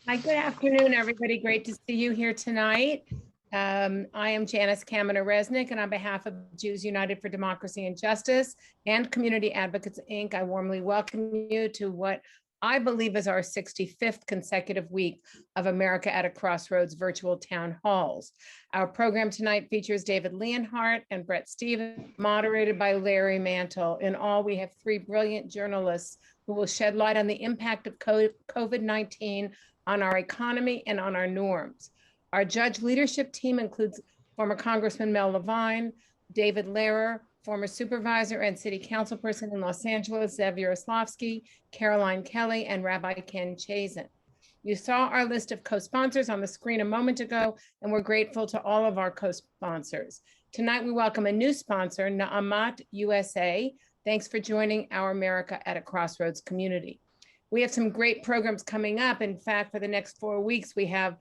Hi, good afternoon, everybody. Great to see you here tonight. I am Janice Kaminer-Resnick, and on behalf of Jews United for Democracy and Justice and Community Advocates, Inc., I warmly welcome you to what I believe is our 65th consecutive week of America at a Crossroads virtual town halls. Our program tonight features David Leonhardt and Bret Stephens, moderated by Larry Mantle. In all, we have three brilliant journalists who will shed light on the impact of COVID-19 on our economy and on our norms. Our judge leadership team includes former Congressman Mel Levine, David Lehrer, former supervisor and city councilperson in Los Angeles, Zev Yaroslavsky, Caroline Kelly, and Rabbi Ken Chazin. You saw our list of co-sponsors on the screen a moment ago, and we're grateful to all of our co-sponsors. Tonight, we welcome a new sponsor, Na'amat USA. Thanks for joining our America at a Crossroads community. We have some great programs coming up. In fact, for the next 4 weeks, we have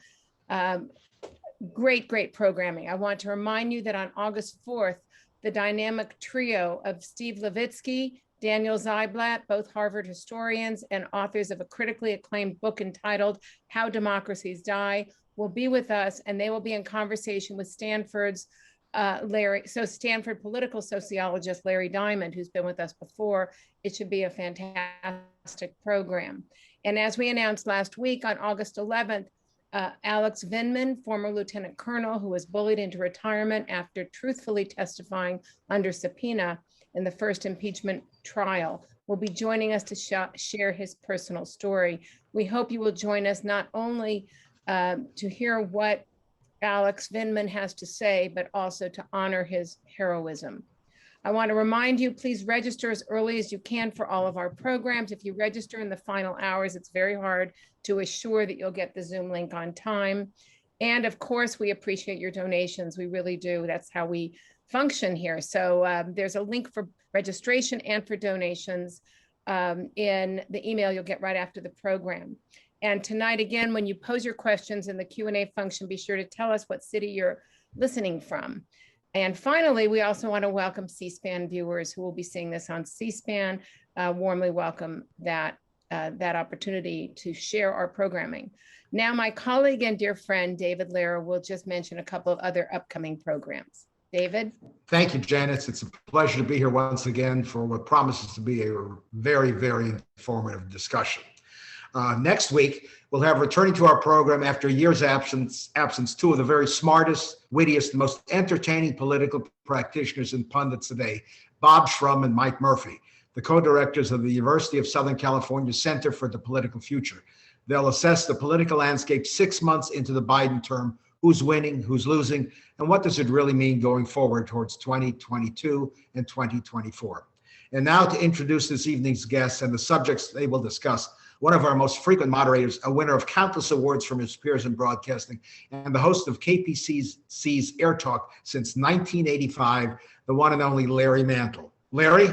great programming. I want to remind you that on August 4th, the dynamic trio of Steve Levitsky, Daniel Zyblatt, both Harvard historians and authors of a critically acclaimed book entitled How Democracies Die, will be with us, and they will be in conversation with Stanford political sociologist Larry Diamond, who's been with us before. It should be a fantastic program. And as we announced last week, on August 11th, Alex Vindman, former lieutenant colonel who was bullied into retirement after truthfully testifying under subpoena in the first impeachment trial, will be joining us to share his personal story. We hope you will join us not only to hear what Alex Vindman has to say, but also to honor his heroism. I want to remind you, please register as early as you can for all of our programs. If you register in the final hours, it's very hard to assure that you'll get the Zoom link on time. And of course, we appreciate your donations. We really do. That's how we function here. So there's a link for registration and for donations in the email you'll get right after the program. And tonight, again, when you pose your questions in the Q&A function, be sure to tell us what city you're listening from. And finally, we also want to welcome C-SPAN viewers who will be seeing this on C-SPAN. Warmly welcome that opportunity to share our programming. Now, my colleague and dear friend, David Lehrer, will just mention a couple of other upcoming programs. David? Thank you, Janice. It's a pleasure to be here once again for what promises to be a very informative discussion. Next week, we'll have returning to our program after a year's absence, two of the very smartest, wittiest, most entertaining political practitioners and pundits today, Bob Shrum and Mike Murphy, the co-directors of the University of Southern California Center for the Political Future. They'll assess the political landscape 6 months into the Biden term, who's winning, who's losing, and what does it really mean going forward towards 2022 and 2024. And now to introduce this evening's guests and the subjects they will discuss, one of our most frequent moderators, a winner of countless awards from his peers in broadcasting, and the host of KPCC's Air Talk since 1985, the one and only Larry Mantle. Larry?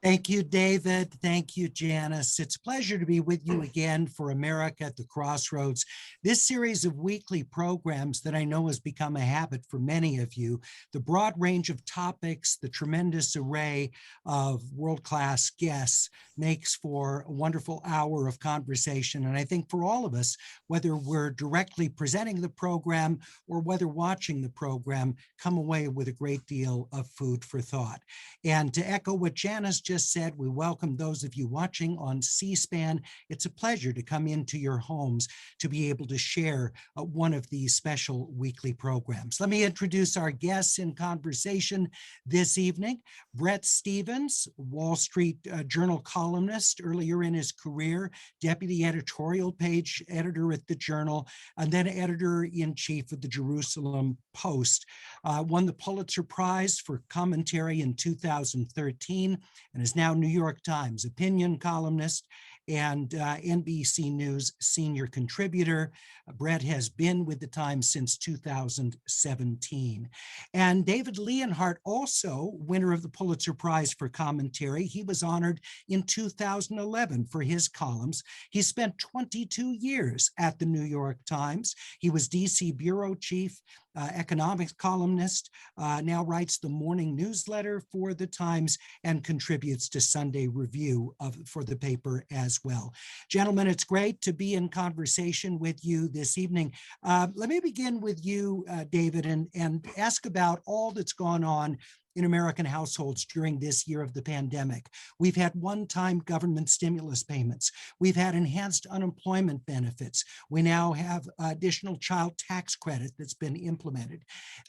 Thank you, David. Thank you, Janice. It's a pleasure to be with you again for America at the Crossroads. This series of weekly programs that I know has become a habit for many of you, the broad range of topics, the tremendous array of world-class guests makes for a wonderful hour of conversation. And I think for all of us, whether we're directly presenting the program or whether watching the program, come away with a great deal of food for thought. And to echo what Janice just said, we welcome those of you watching on C-SPAN. It's a pleasure to come into your homes to be able to share one of these special weekly programs. Let me introduce our guests in conversation this evening. Bret Stephens, Wall Street Journal columnist earlier in his career, deputy editorial page editor at the Journal, and then editor-in-chief of the Jerusalem Post. Won the Pulitzer Prize for commentary in 2013 and is now New York Times opinion columnist and NBC News senior contributor. Bret has been with the Times since 2017. And David Leonhardt, also winner of the Pulitzer Prize for commentary. He was honored in 2011 for his columns. He spent 22 years at the New York Times. He was DC bureau chief economics columnist, now writes the morning newsletter for the Times and contributes to Sunday Review for the paper as well. Gentlemen, it's great to be in conversation with you this evening. Let me begin with you, David, and ask about all that's gone on in American households during this year of the pandemic. We've had one-time government stimulus payments. We've had enhanced unemployment benefits. We now have additional child tax credit that's been implemented.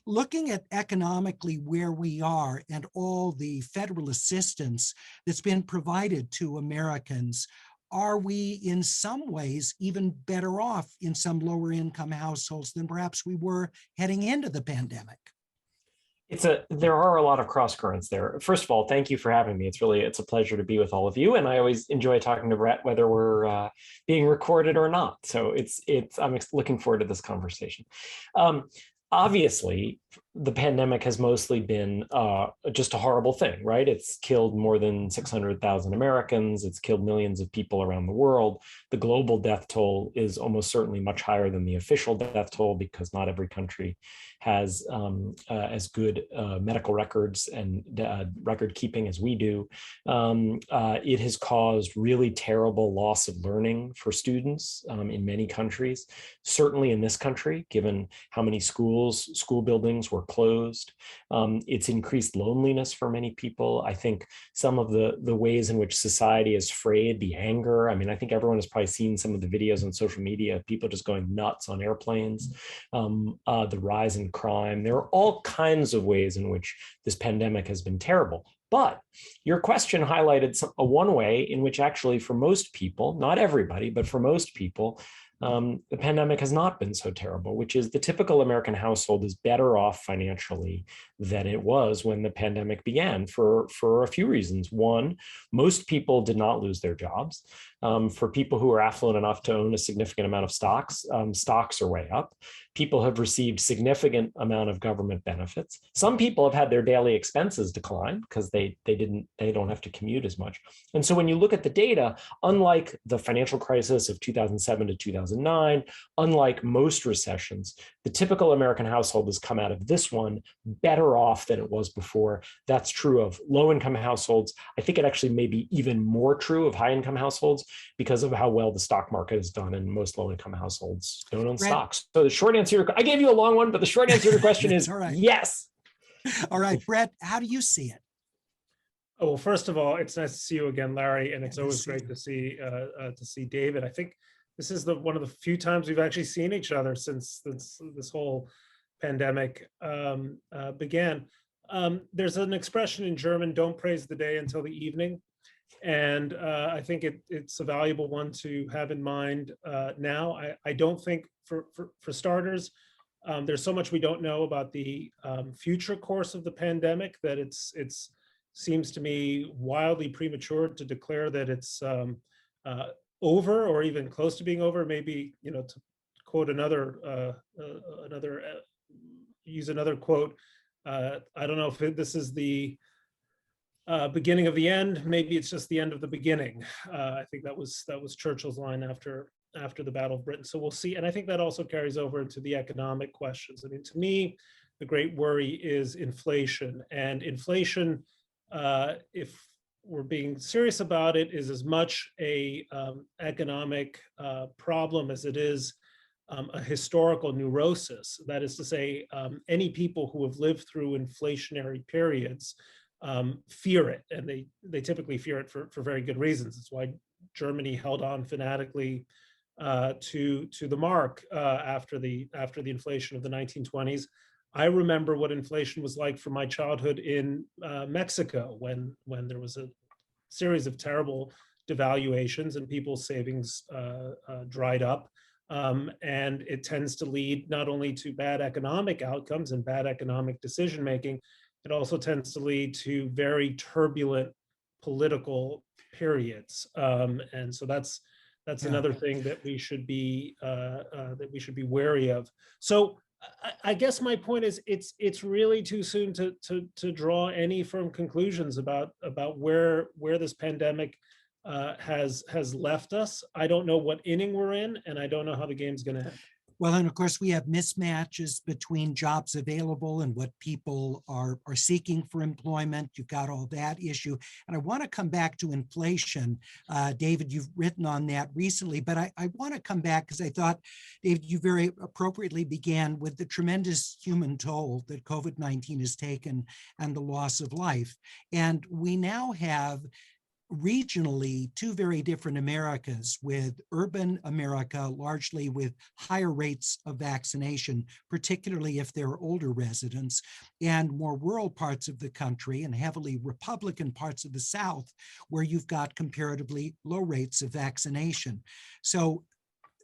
Looking at economically where we are and all the federal assistance that's been provided to Americans, are we in some ways even better off in some lower income households than perhaps we were heading into the pandemic? There are a lot of cross currents there. First of all, thank you for having me. It's a pleasure to be with all of you, and I always enjoy talking to Bret, whether we're being recorded or not. So I'm looking forward to this conversation. Obviously, the pandemic has mostly been just a horrible thing, right? It's killed more than 600,000 Americans. It's killed millions of people around the world. The global death toll is almost certainly much higher than the official death toll because not every country has as good medical records and record keeping as we do. It has caused really terrible loss of learning for students in many countries, certainly in this country, given how many school buildings were closed. It's increased loneliness for many people. I think some of the ways in which society is frayed, the anger. I mean, I think everyone has probably seen some of the videos on social media of people just going nuts on airplanes, the rise in crime. There are all kinds of ways in which this pandemic has been terrible. But your question highlighted one way in which actually for most people, not everybody, but for most people, the pandemic has not been so terrible, which is the typical American household is better off financially than it was when the pandemic began for a few reasons. One, most people did not lose their jobs. For people who are affluent enough to own a significant amount of stocks, stocks are way up. People have received significant amount of government benefits. Some people have had their daily expenses decline because they don't have to commute as much. And so when you look at the data, unlike the financial crisis of 2007 to 2009, unlike most recessions, the typical American household has come out of this one better off than it was before. That's true of low-income households. I think it actually may be even more true of high-income households because of how well the stock market has done, and most low-income households don't own stocks. So the short answer, I gave you a long one, but the short answer to your question is right. Yes. All right, Bret, how do you see it? Oh, well, first of all, it's nice to see you again, Larry, and it's always great to see David. I think this is one of the few times we've actually seen each other since this whole pandemic began. There's an expression in German, "Don't praise the day until the evening," and I think it's a valuable one to have in mind now. I don't think, for starters, there's so much we don't know about the future course of the pandemic that it's seems to me wildly premature to declare that it's over or even close to being over. Maybe, to quote use another quote, I don't know if this is the beginning of the end. Maybe it's just the end of the beginning. I think that was Churchill's line after the Battle of Britain. So we'll see. And I think that also carries over into the economic questions. I mean, to me, the great worry is inflation. And inflation, if we're being serious about it, is as much a economic problem as it is a historical neurosis. That is to say, any people who have lived through inflationary periods fear it, and they typically fear it for very good reasons. It's why Germany held on fanatically to the mark after the inflation of the 1920s. I remember what inflation was like from my childhood in Mexico, when there was a series of terrible devaluations and people's savings dried up. And it tends to lead not only to bad economic outcomes and bad economic decision making, it also tends to lead to very turbulent political periods. And so that's another thing that we should be wary of. So I guess my point is it's really too soon to draw any firm conclusions about where this pandemic has left us. I don't know what inning we're in, and I don't know how the game's going to end. Well, and of course, we have mismatches between jobs available and what people are seeking for employment. You've got all that issue. And I want to come back to inflation. David, you've written on that recently, but I want to come back because I thought, David, you very appropriately began with the tremendous human toll that COVID-19 has taken and the loss of life. And we now have regionally two very different Americas, with urban America largely with higher rates of vaccination, particularly if they're older residents, and more rural parts of the country and heavily Republican parts of the South, where you've got comparatively low rates of vaccination. So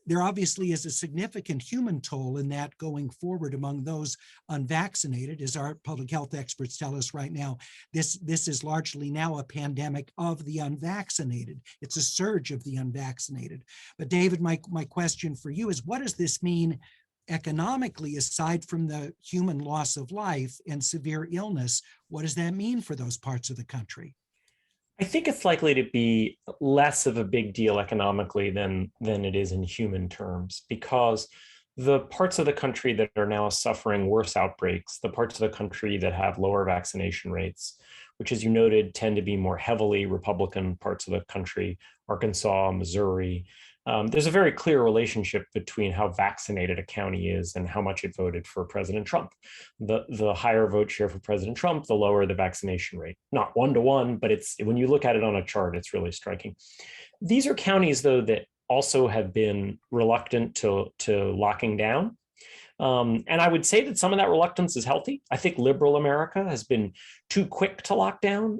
there obviously is a significant human toll in that going forward among those unvaccinated. As our public health experts tell us right now, this is largely now a pandemic of the unvaccinated. It's a surge of the unvaccinated. But David, my question for you is, what does this mean economically, aside from the human loss of life and severe illness? What does that mean for those parts of the country? I think it's likely to be less of a big deal economically than it is in human terms, because the parts of the country that are now suffering worse outbreaks, the parts of the country that have lower vaccination rates, which, as you noted, tend to be more heavily Republican parts of the country, Arkansas, Missouri. There's a very clear relationship between how vaccinated a county is and how much it voted for President Trump. The higher vote share for President Trump, the lower the vaccination rate. Not 1-to-1, but it's, when you look at it on a chart, it's really striking. These are counties, though, that also have been reluctant to locking down. And I would say that some of that reluctance is healthy. I think liberal America has been too quick to lock down.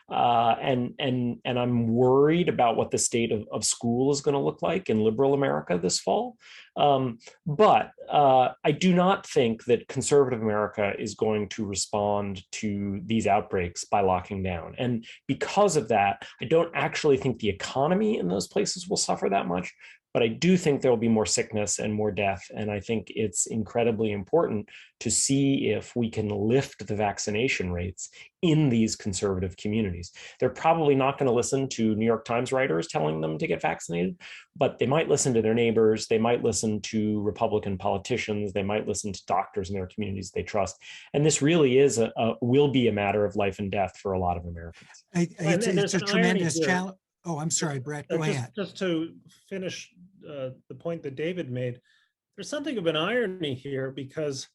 And I'm worried about what the state of school is going to look like in liberal America this fall. But I do not think that conservative America is going to respond to these outbreaks by locking down. And because of that, I don't actually think the economy in those places will suffer that much. But I do think there will be more sickness and more death. And I think it's incredibly important to see if we can lift the vaccination rates in these conservative communities. They're probably not going to listen to New York Times writers telling them to get vaccinated, but they might listen to their neighbors. They might listen to Republican politicians. They might listen to doctors in their communities they trust. And this really is will be a matter of life and death for a lot of Americans. It's a tremendous challenge. Oh, I'm sorry, Brett, go ahead. Just to finish the point that David made, there's something of an irony here, because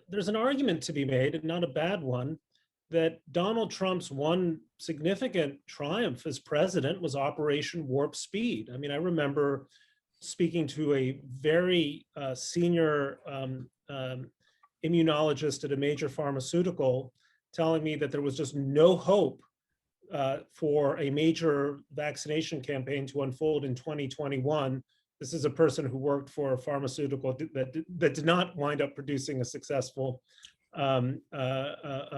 there's an argument to be made, and not a bad one, that Donald Trump's one significant triumph as president was Operation Warp Speed. I mean, I remember speaking to a very senior immunologist at a major pharmaceutical telling me that there was just no hope for a major vaccination campaign to unfold in 2021. This is a person who worked for a pharmaceutical that did not wind up producing a successful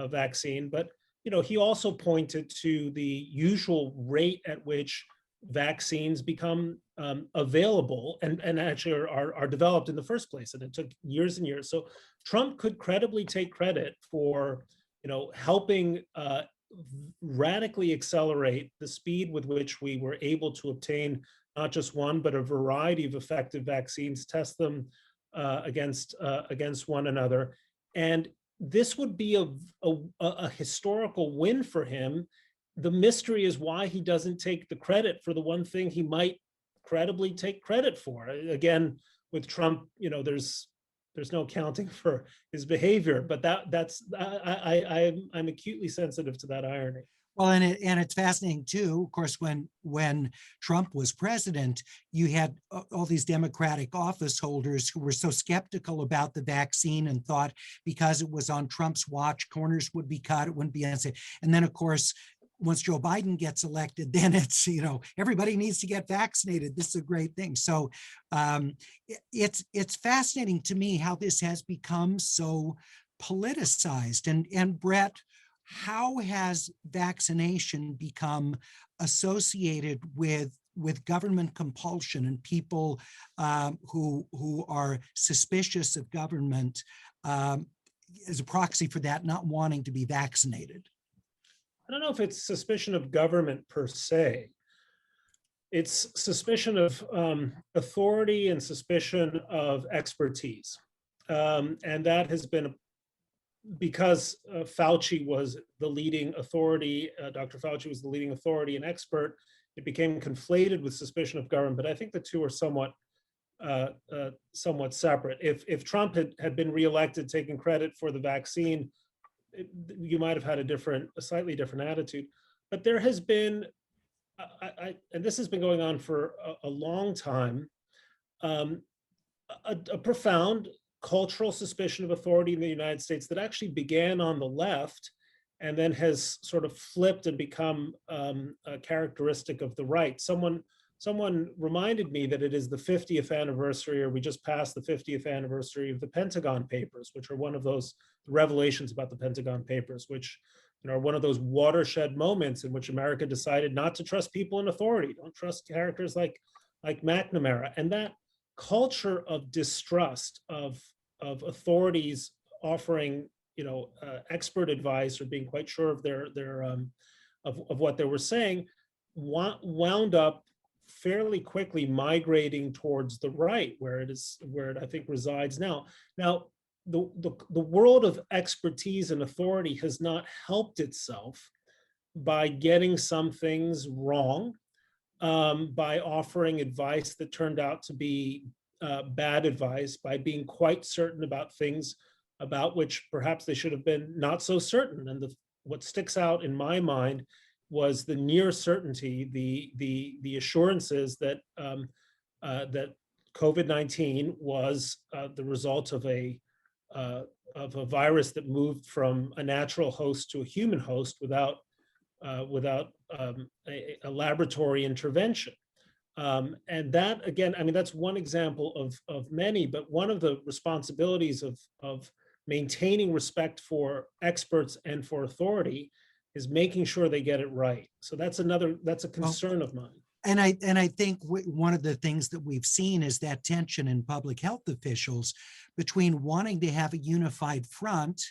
vaccine. But he also pointed to the usual rate at which vaccines become available and actually are developed in the first place, and it took years and years. So Trump could credibly take credit for helping radically accelerate the speed with which we were able to obtain not just one, but a variety of effective vaccines, test them against one another. And this would be a historical win for him. The mystery is why he doesn't take the credit for the one thing he might credibly take credit for. Again, with Trump, there's no accounting for his behavior, but I'm acutely sensitive to that irony. Well, and it's fascinating too. Of course, when Trump was president, you had all these Democratic office holders who were so skeptical about the vaccine and thought because it was on Trump's watch, corners would be cut, it wouldn't be unsafe. And then, of course, once Joe Biden gets elected, then it's, everybody needs to get vaccinated. This is a great thing. So it's fascinating to me how this has become so politicized. And Brett, how has vaccination become associated with government compulsion and people who are suspicious of government as a proxy for that, not wanting to be vaccinated? I don't know if it's suspicion of government per se. it's suspicion of authority and suspicion of expertise. And that has been because Fauci was the leading authority, Dr. Fauci was the leading authority and expert, it became conflated with suspicion of government. But I think the two are somewhat separate. If Trump had been reelected, taking credit for the vaccine, you might have had a slightly different attitude. But there has been, and this has been going on for a long time, a profound cultural suspicion of authority in the United States that actually began on the left and then has sort of flipped and become a characteristic of the right. Someone reminded me that it is the 50th anniversary, or we just passed the 50th anniversary of the Pentagon Papers, which are one of those revelations about the Pentagon Papers, which are one of those watershed moments in which America decided not to trust people in authority. Don't trust characters like McNamara. And that culture of distrust of authorities offering expert advice or being quite sure of of what they were saying wound up fairly quickly migrating towards the right, where it I think resides now. Now, the world of expertise and authority has not helped itself by getting some things wrong, by offering advice that turned out to be bad advice, by being quite certain about things about which perhaps they should have been not so certain. And what sticks out in my mind was the near certainty, the assurances that that COVID-19 was the result of a virus that moved from a natural host to a human host without a laboratory intervention. And that, again, I mean, that's one example of many, but one of the responsibilities of maintaining respect for experts and for authority is making sure they get it right. So that's a concern of mine. And I think one of the things that we've seen is that tension in public health officials between wanting to have a unified front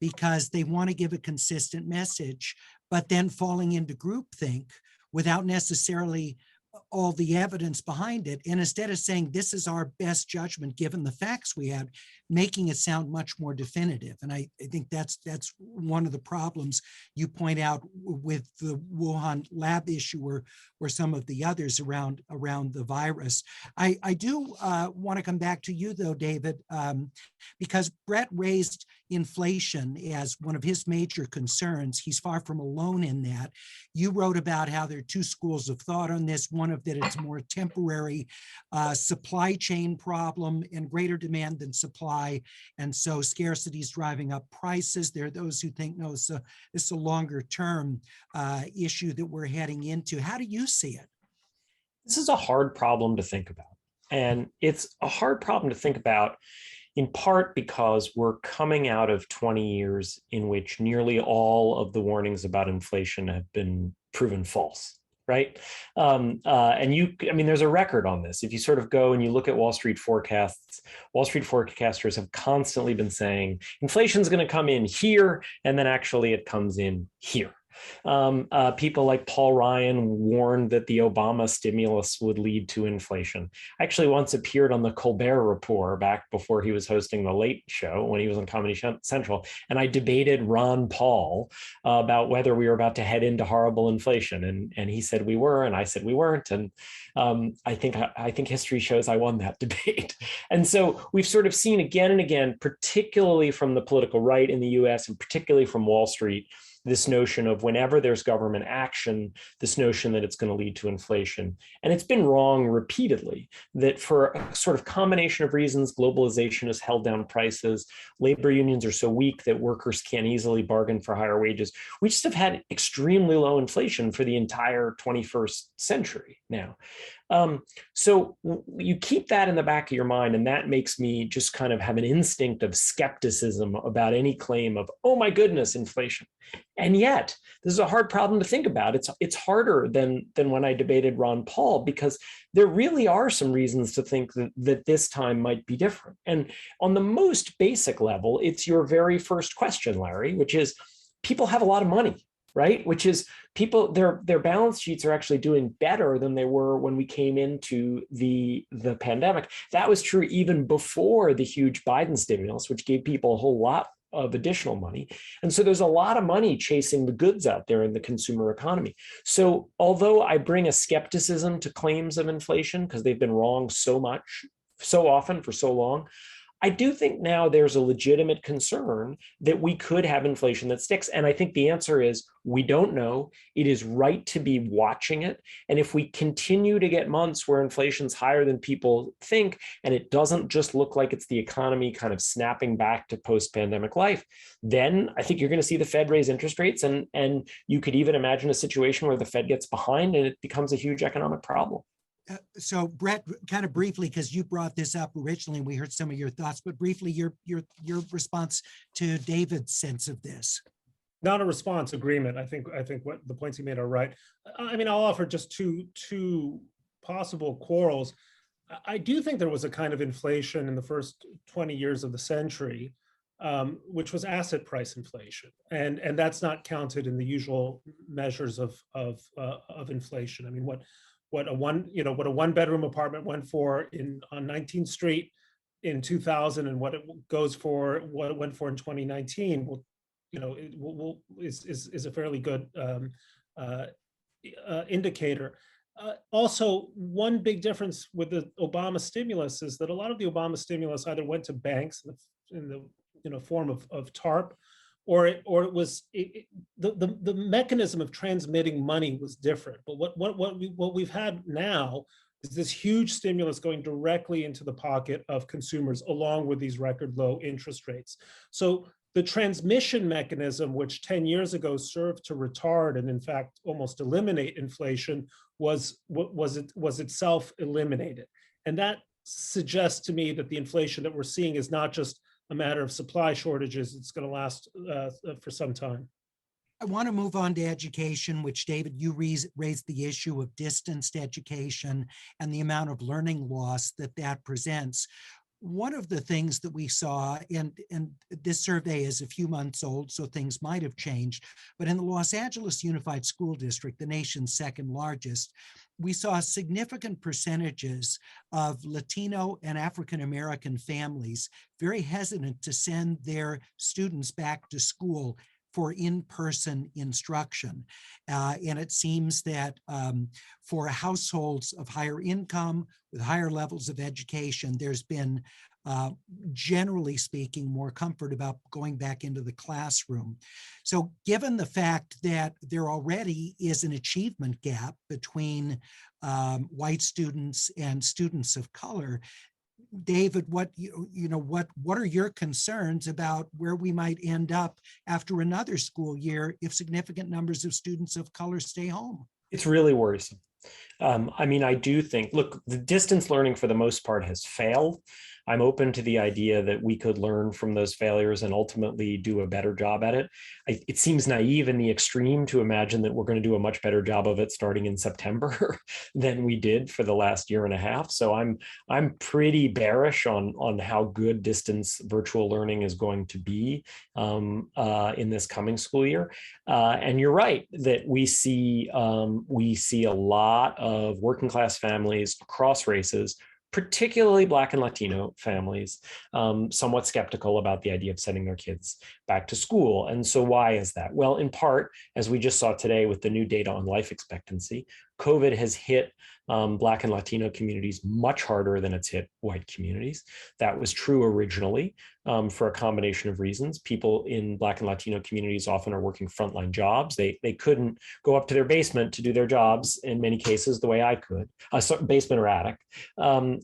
because they want to give a consistent message, but then falling into groupthink without necessarily all the evidence behind it. And instead of saying, this is our best judgment, given the facts we have, making it sound much more definitive. And I think that's one of the problems you point out with the Wuhan lab issue or some of the others around the virus. I do want to come back to you though, David, because Bret raised inflation as one of his major concerns. He's far from alone in that. You wrote about how there are two schools of thought on this. One of that it's more temporary supply chain problem and greater demand than supply. And so scarcity is driving up prices. There are those who think, no, it's a longer term issue that we're heading into. How do you see it? This is a hard problem to think about. And it's a hard problem to think about in part because we're coming out of 20 years in which nearly all of the warnings about inflation have been proven false. Right. And there's a record on this. If you sort of go and you look at Wall Street forecasts, Wall Street forecasters have constantly been saying inflation is going to come in here, and then actually it comes in here. People like Paul Ryan warned that the Obama stimulus would lead to inflation. I actually once appeared on the Colbert Report back before he was hosting the Late Show when he was on Comedy Central, and I debated Ron Paul about whether we were about to head into horrible inflation, and he said we were, and I said we weren't, and I think history shows I won that debate. And so we've sort of seen again and again, particularly from the political right in the U.S. and particularly from Wall Street, this notion of whenever there's government action, this notion that it's going to lead to inflation. And it's been wrong repeatedly, that for a sort of combination of reasons, globalization has held down prices, labor unions are so weak that workers can't easily bargain for higher wages. We just have had extremely low inflation for the entire 21st century now. So you keep that in the back of your mind, and that makes me just kind of have an instinct of skepticism about any claim of, oh my goodness, inflation. And yet, this is a hard problem to think about. It's harder than when I debated Ron Paul, because there really are some reasons to think that this time might be different. And on the most basic level, it's your very first question, Larry, which is people have a lot of money. right? Which is people, their balance sheets are actually doing better than they were when we came into the pandemic. That was true even before the huge Biden stimulus, which gave people a whole lot of additional money. And so there's a lot of money chasing the goods out there in the consumer economy. So although I bring a skepticism to claims of inflation because they've been wrong so much, so often for so long, I do think now there's a legitimate concern that we could have inflation that sticks. And I think the answer is we don't know. It is right to be watching it. And if we continue to get months where inflation's higher than people think, and it doesn't just look like it's the economy kind of snapping back to post-pandemic life, then I think you're going to see the Fed raise interest rates. And you could even imagine a situation where the Fed gets behind and it becomes a huge economic problem. So Bret, kind of briefly, because you brought this up originally, we heard some of your thoughts, but briefly, your response to David's sense of this. Not a response, agreement. I think what the points he made are right. I mean, I'll offer just two possible quarrels. I do think there was a kind of inflation in the first 20 years of the century, which was asset price inflation, and that's not counted in the usual measures of inflation. I mean, what a one bedroom apartment went for on 19th Street in 2000 and what it went for in 2019 is a fairly good indicator. Also, one big difference with the Obama stimulus is that a lot of the Obama stimulus either went to banks in the form of TARP, or it was the mechanism of transmitting money was different. But what we've had now is this huge stimulus going directly into the pocket of consumers, along with these record low interest rates. So the transmission mechanism, which 10 years ago served to retard and in fact almost eliminate inflation, was itself eliminated. And that suggests to me that the inflation that we're seeing is not just a matter of supply shortages. It's going to last for some time. I want to move on to education, which, David, you raised the issue of distanced education and the amount of learning loss that presents. One of the things that we saw, and this survey is a few months old, so things might have changed, but in the Los Angeles Unified School District, the nation's second largest, we saw significant percentages of Latino and African-American families very hesitant to send their students back to school for in-person instruction. And it seems that for households of higher income with higher levels of education, there's been, generally speaking, more comfort about going back into the classroom. So given the fact that there already is an achievement gap between white students and students of color, David, what are your concerns about where we might end up after another school year if significant numbers of students of color stay home? It's really worrisome. I mean, I do think, look, the distance learning for the most part has failed. I'm open to the idea that we could learn from those failures and ultimately do a better job at it. It seems naive in the extreme to imagine that we're going to do a much better job of it starting in September than we did for the last year and a half. So I'm pretty bearish on how good distance virtual learning is going to be in this coming school year. And you're right that we see a lot of working class families across races, particularly Black and Latino families, somewhat skeptical about the idea of sending their kids back to school. And so why is that? Well, in part, as we just saw today with the new data on life expectancy, COVID has hit Black and Latino communities much harder than it's hit white communities. That was true originally for a combination of reasons. People in Black and Latino communities often are working frontline jobs. They couldn't go up to their basement to do their jobs in many cases the way I could, basement or attic. And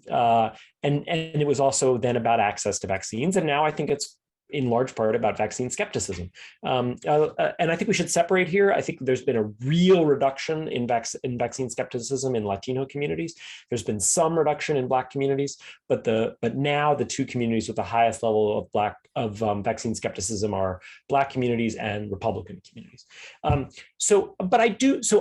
it was also then about access to vaccines. And now I think it's in large part about vaccine skepticism. And I think we should separate here. I think there's been a real reduction in vaccine skepticism in Latino communities. There's been some reduction in Black communities, but now the two communities with the highest level of vaccine skepticism are Black communities and Republican communities. So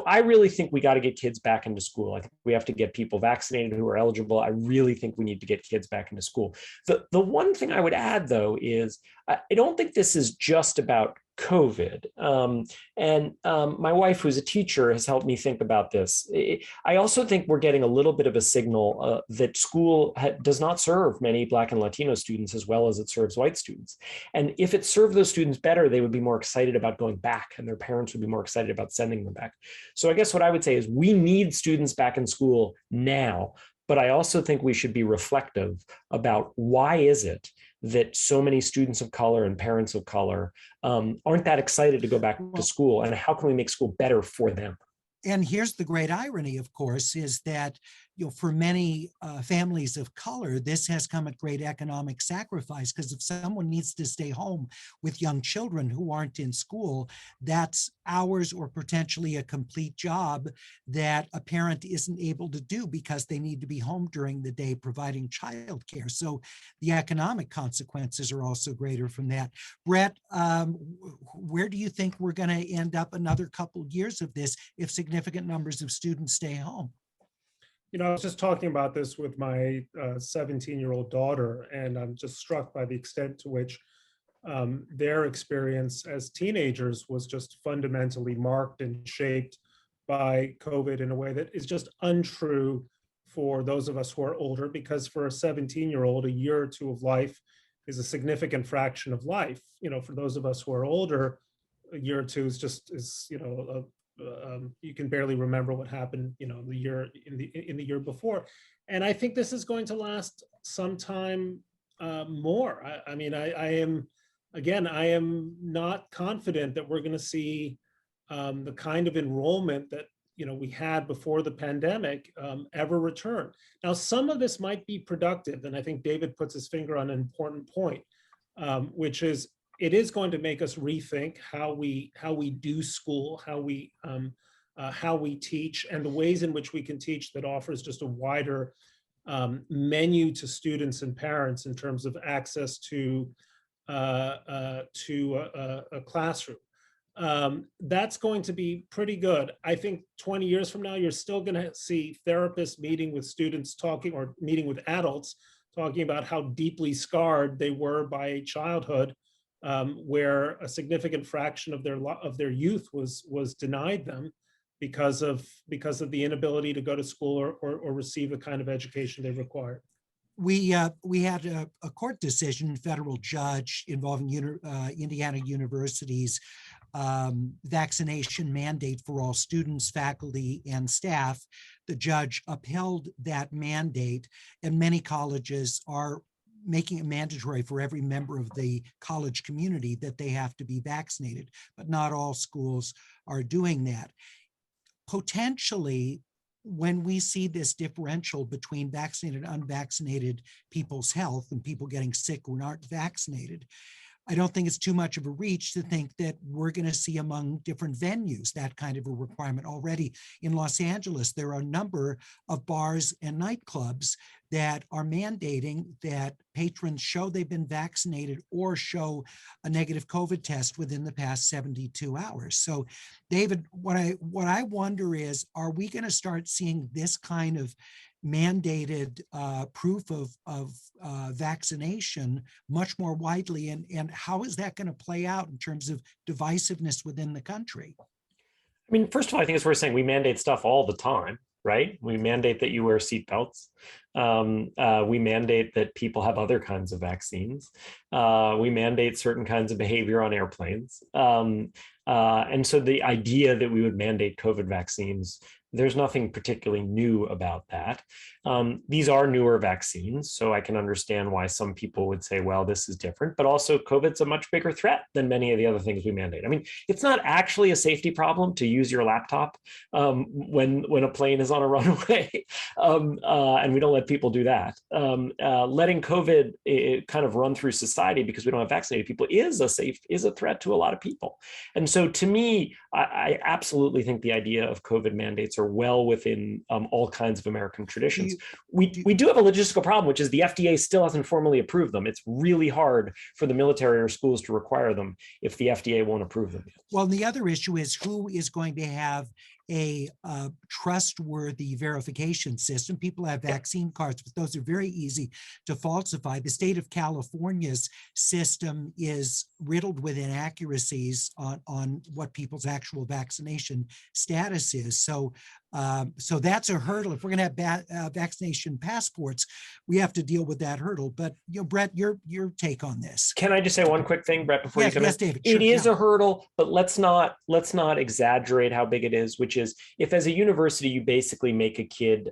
I really think we got to get kids back into school. I think we have to get people vaccinated who are eligible. I really think we need to get kids back into school. The one thing I would add, though, is I don't think this is just about COVID. My wife, who's a teacher, has helped me think about this. I also think we're getting a little bit of a signal that school does not serve many Black and Latino students as well as it serves white students. And if it served those students better, they would be more excited about going back, and their parents would be more excited about sending them back. So I guess what I would say is we need students back in school now, but I also think we should be reflective about why is it that so many students of color and parents of color aren't that excited to go back to school, and how can we make school better for them? And here's the great irony, of course, is that, for many families of color, this has come at great economic sacrifice, because if someone needs to stay home with young children who aren't in school, that's hours or potentially a complete job that a parent isn't able to do because they need to be home during the day providing childcare. So the economic consequences are also greater from that. Bret, where do you think we're going to end up another couple of years of this if significant numbers of students stay home? I was just talking about this with my 17-year-old daughter, and I'm just struck by the extent to which their experience as teenagers was just fundamentally marked and shaped by COVID in a way that is just untrue for those of us who are older, because for a 17-year-old, a year or two of life is a significant fraction of life. For those of us who are older, a year or two is you can barely remember what happened, the year in the year before. And I think this is going to last some time more. I am not confident that we're going to see the kind of enrollment that we had before the pandemic ever return. Now, some of this might be productive, and I think David puts his finger on an important point, which is it is going to make us rethink how we do school, how we teach, and the ways in which we can teach that offers just a wider menu to students and parents in terms of access to a classroom. That's going to be pretty good. I think 20 years from now, you're still going to see therapists meeting with students talking, or meeting with adults talking about how deeply scarred they were by childhood, where a significant fraction of their youth was denied them because of the inability to go to school or receive the kind of education they required. We had a court decision, federal judge involving Indiana University's vaccination mandate for all students, faculty, and staff. The judge upheld that mandate, and many colleges are making it mandatory for every member of the college community that they have to be vaccinated, but not all schools are doing that. Potentially, when we see this differential between vaccinated and unvaccinated people's health and people getting sick who aren't vaccinated, I don't think it's too much of a reach to think that we're going to see among different venues that kind of a requirement. Already in Los Angeles, there are a number of bars and nightclubs that are mandating that patrons show they've been vaccinated or show a negative COVID test within the past 72 hours. So, David, what I wonder is, are we going to start seeing this kind of mandated proof of vaccination much more widely, and how is that going to play out in terms of divisiveness within the country? I mean, first of all, I think it's worth saying we mandate stuff all the time, right? We mandate that you wear seatbelts. We mandate that people have other kinds of vaccines. We mandate certain kinds of behavior on airplanes. And so the idea that we would mandate COVID vaccines, there's nothing particularly new about that. These are newer vaccines, so I can understand why some people would say, well, this is different, but also COVID's a much bigger threat than many of the other things we mandate. I mean, it's not actually a safety problem to use your laptop when a plane is on a runway, and we don't let people do that. Letting COVID kind of run through society because we don't have vaccinated people is a threat to a lot of people. And so to me, I absolutely think the idea of COVID mandates are well within all kinds of American traditions. We do have a logistical problem, which is the FDA still hasn't formally approved them. It's really hard for the military or schools to require them if the FDA won't approve them. Well, the other issue is who is going to have a trustworthy verification system. People have vaccine cards, but those are very easy to falsify. The state of California's system is riddled with inaccuracies on what people's actual vaccination status is. So that's a hurdle. If we're going to have vaccination passports, we have to deal with that hurdle. But Bret, your take on this? Can I just say one quick thing, Bret, before you come in? David. It is a hurdle, but let's not exaggerate how big it is. Which is, if as a university you basically make a kid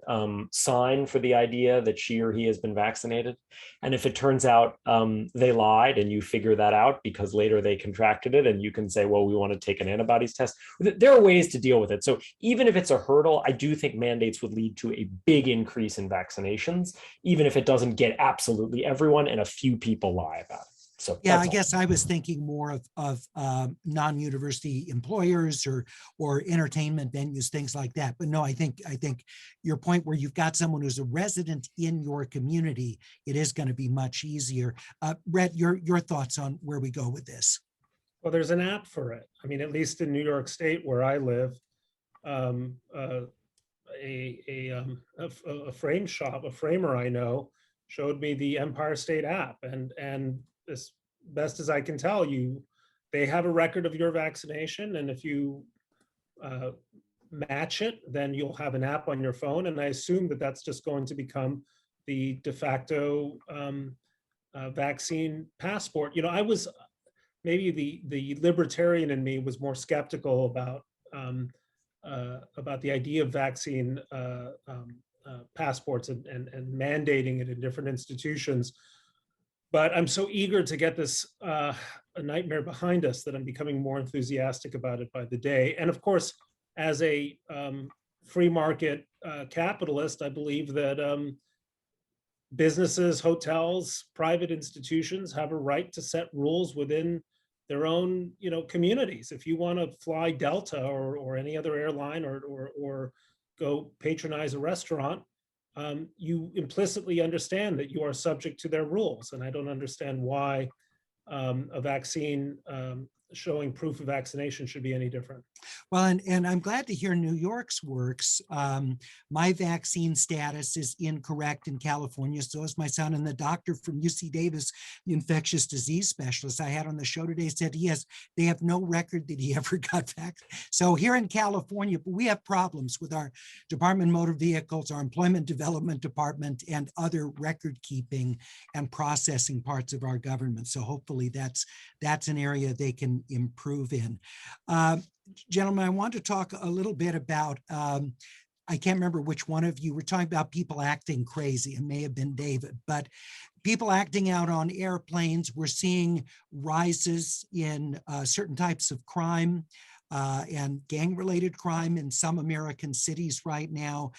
sign for the idea that she or he has been vaccinated, and if it turns out they lied and you figure that out because later they contracted it, and you can say, well, we want to take an antibodies test. There are ways to deal with it. So even if it's a hurdle, I do think mandates would lead to a big increase in vaccinations, even if it doesn't get absolutely everyone and a few people lie about it. So yeah, I guess I was thinking more of non-university employers or entertainment venues, things like that. But no, I think your point where you've got someone who's a resident in your community, it is going to be much easier. Bret, your thoughts on where we go with this? Well, there's an app for it. I mean, at least in New York State where I live, a frame shop, a framer I know, showed me the Empire State app, and as best as I can tell you, they have a record of your vaccination, and if you match it, then you'll have an app on your phone, and I assume that that's just going to become the de facto vaccine passport. I was maybe the libertarian in me was more skeptical about the idea of vaccine passports and mandating it in different institutions. But I'm so eager to get this a nightmare behind us that I'm becoming more enthusiastic about it by the day. And of course, as a free market capitalist, I believe that businesses, hotels, private institutions have a right to set rules within their own, communities. If you want to fly Delta or any other airline or go patronize a restaurant, you implicitly understand that you are subject to their rules. And I don't understand why a vaccine showing proof of vaccination should be any different. Well, and I'm glad to hear New York's works. My vaccine status is incorrect in California, so is my son. And the doctor from UC Davis, the infectious disease specialist I had on the show today, said they have no record that he ever got vaccinated. So here in California, we have problems with our Department of Motor Vehicles, our Employment Development Department, and other record keeping and processing parts of our government. So hopefully that's an area they can improve in. Gentlemen, I want to talk a little bit about, I can't remember which one of you were talking about people acting crazy. It may have been David, but people acting out on airplanes. We're seeing rises in certain types of crime and gang-related crime in some American cities right now.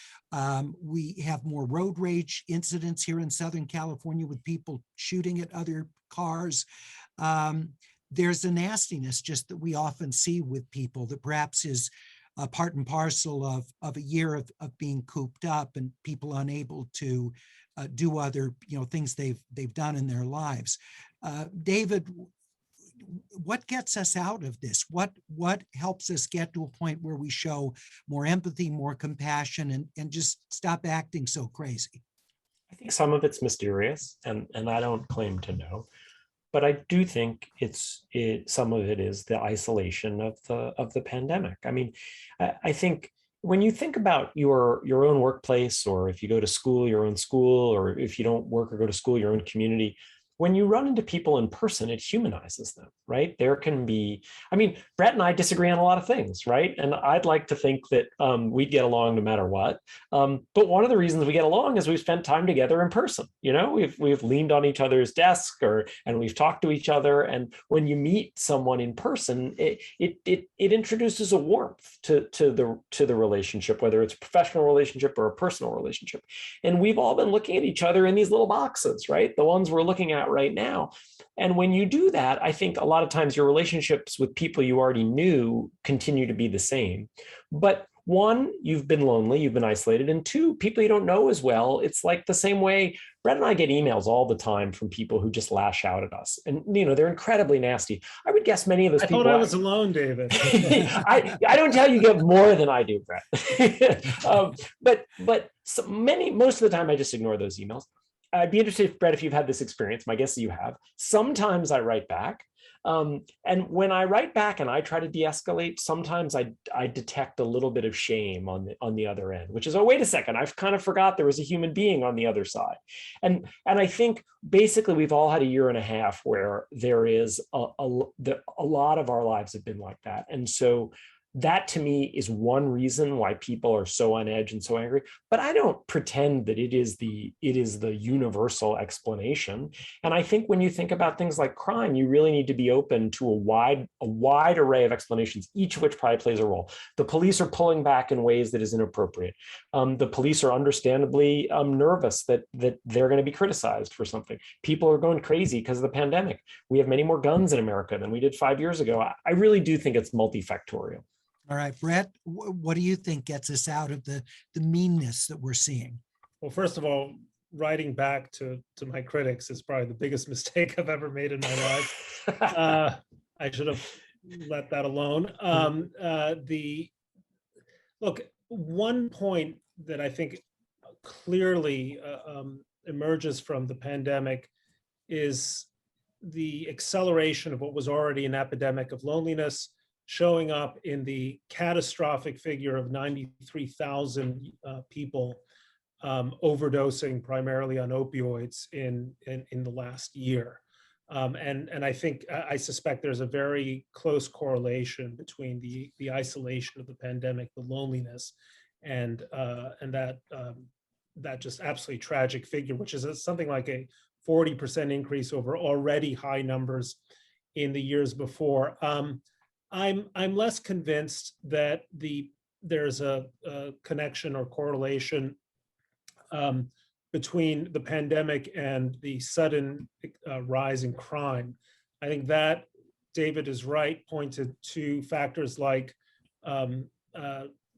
We have more road rage incidents here in Southern California with people shooting at other cars. There's a nastiness just that we often see with people that perhaps is a part and parcel of a year of being cooped up and people unable to do other things they've done in their lives. David, what gets us out of this? What helps us get to a point where we show more empathy, more compassion, and just stop acting so crazy? I think some of it's mysterious, and I don't claim to know. But I do think some of it is the isolation of the pandemic. I mean, I think when you think about your own workplace, or if you go to school, your own school, or if you don't work or go to school, your own community, when you run into people in person, it humanizes them, right? There can be, Bret and I disagree on a lot of things, right? And I'd like to think that we'd get along no matter what. But one of the reasons we get along is we've spent time together in person. We've leaned on each other's desk and we've talked to each other. And when you meet someone in person, it introduces a warmth to the relationship, whether it's a professional relationship or a personal relationship. And we've all been looking at each other in these little boxes, right? The ones we're looking at right now. And when you do that, I think a lot of times your relationships with people you already knew continue to be the same. But One, you've been lonely, you've been isolated, and two, people you don't know as well. It's like the same way Brett and I get emails all the time from people who just lash out at us, and they're incredibly nasty. I would guess many of those people. I thought I was alone, David. I don't tell you get more than I do, Brett. But most of the time I just ignore those emails. I'd be interested, Brett, if you've had this experience. My guess is you have. Sometimes I write back. And when I write back and I try to de-escalate, sometimes I detect a little bit of shame on the other end, which is, oh, wait a second, I've kind of forgot there was a human being on the other side. And I think basically we've all had a year and a half where there is a lot of our lives have been like that. And so that to me is one reason why people are so on edge and so angry. But I don't pretend that it is the universal explanation. And I think when you think about things like crime, you really need to be open to a wide array of explanations, each of which probably plays a role. The police are pulling back in ways that is inappropriate. The police are understandably nervous that they're going to be criticized for something. People are going crazy because of the pandemic. We have many more guns in America than we did 5 years ago. I really do think it's multifactorial. All right, Brett, what do you think gets us out of the meanness that we're seeing? Well, first of all, writing back to my critics is probably the biggest mistake I've ever made in my life. I should have let that alone. Look, one point that I think clearly emerges from the pandemic is the acceleration of what was already an epidemic of loneliness, showing up in the catastrophic figure of 93,000 people overdosing primarily on opioids in the last year. And I suspect there's a very close correlation between the isolation of the pandemic, the loneliness, and that just absolutely tragic figure, which is something like a 40% increase over already high numbers in the years before. I'm less convinced that there's a connection or correlation between the pandemic and the sudden rise in crime. I think that David is right, pointed to factors like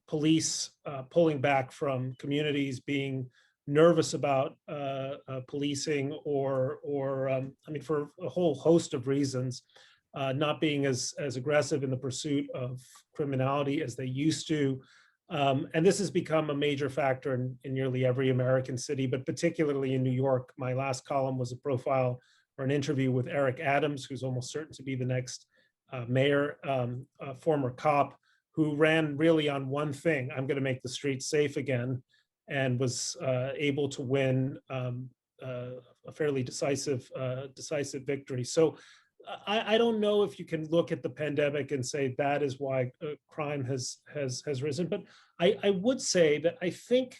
police pulling back from communities, being nervous about policing, or for a whole host of reasons. Not being as aggressive in the pursuit of criminality as they used to. And this has become a major factor in nearly every American city, but particularly in New York. My last column was a profile or an interview with Eric Adams, who's almost certain to be the next mayor, a former cop, who ran really on one thing: I'm going to make the streets safe again, and was able to win a fairly decisive victory. So I don't know if you can look at the pandemic and say that is why crime has risen, but I would say that I think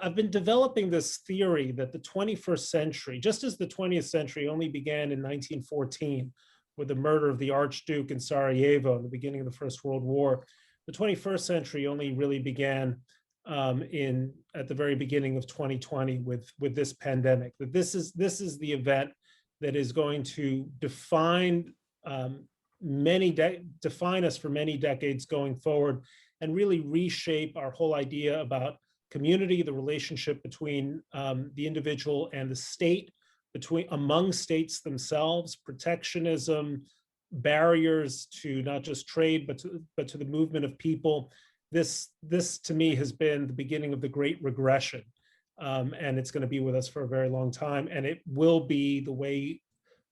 I've been developing this theory that the 21st century, just as the 20th century only began in 1914 with the murder of the Archduke in Sarajevo in the beginning of the First World War, the 21st century only really began at the very beginning of 2020 with this pandemic. That this is the event that is going to define define us for many decades going forward, and really reshape our whole idea about community, the relationship between the individual and the state, among states themselves, protectionism, barriers to not just trade but to the movement of people. This to me has been the beginning of the Great Regression. And it's going to be with us for a very long time. And it will be the way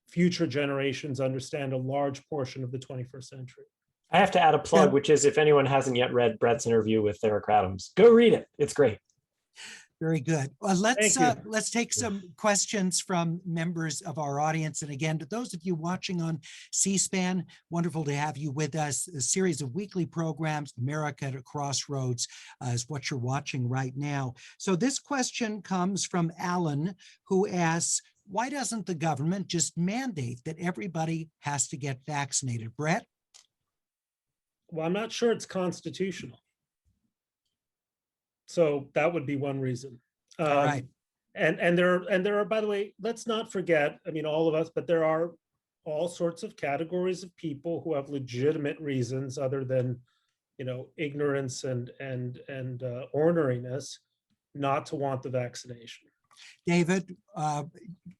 future generations understand a large portion of the 21st century. I have to add a plug, which is if anyone hasn't yet read Brett's interview with Eric Adams, go read it. It's great. Very good. Well, let's take some questions from members of our audience. And again, to those of you watching on C-SPAN, wonderful to have you with us. A series of weekly programs, America at Crossroads, is what you're watching right now. So this question comes from Alan, who asks, why doesn't the government just mandate that everybody has to get vaccinated? Brett? Well, I'm not sure it's constitutional. So that would be one reason. All right. And there are, by the way, let's not forget, I mean, all of us, but there are all sorts of categories of people who have legitimate reasons other than ignorance and orneriness not to want the vaccination. David, do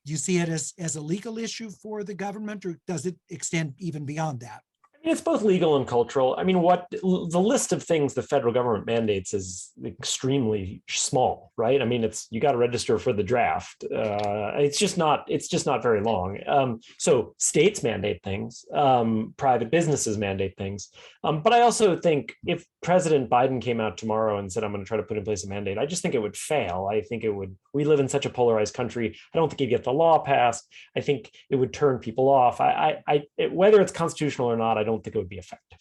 you see it as a legal issue for the government, or does it extend even beyond that? I mean, it's both legal and cultural. I mean, what the list of things the federal government mandates is extremely small, right? I mean, it's you got to register for the draft. It's just not very long. So states mandate things, private businesses mandate things. But I also think if President Biden came out tomorrow and said, I'm going to try to put in place a mandate, I just think it would fail. I think it would. We live in such a polarized country. I don't think he'd get the law passed. I think it would turn people off. Whether it's constitutional or not, I don't think it would be effective.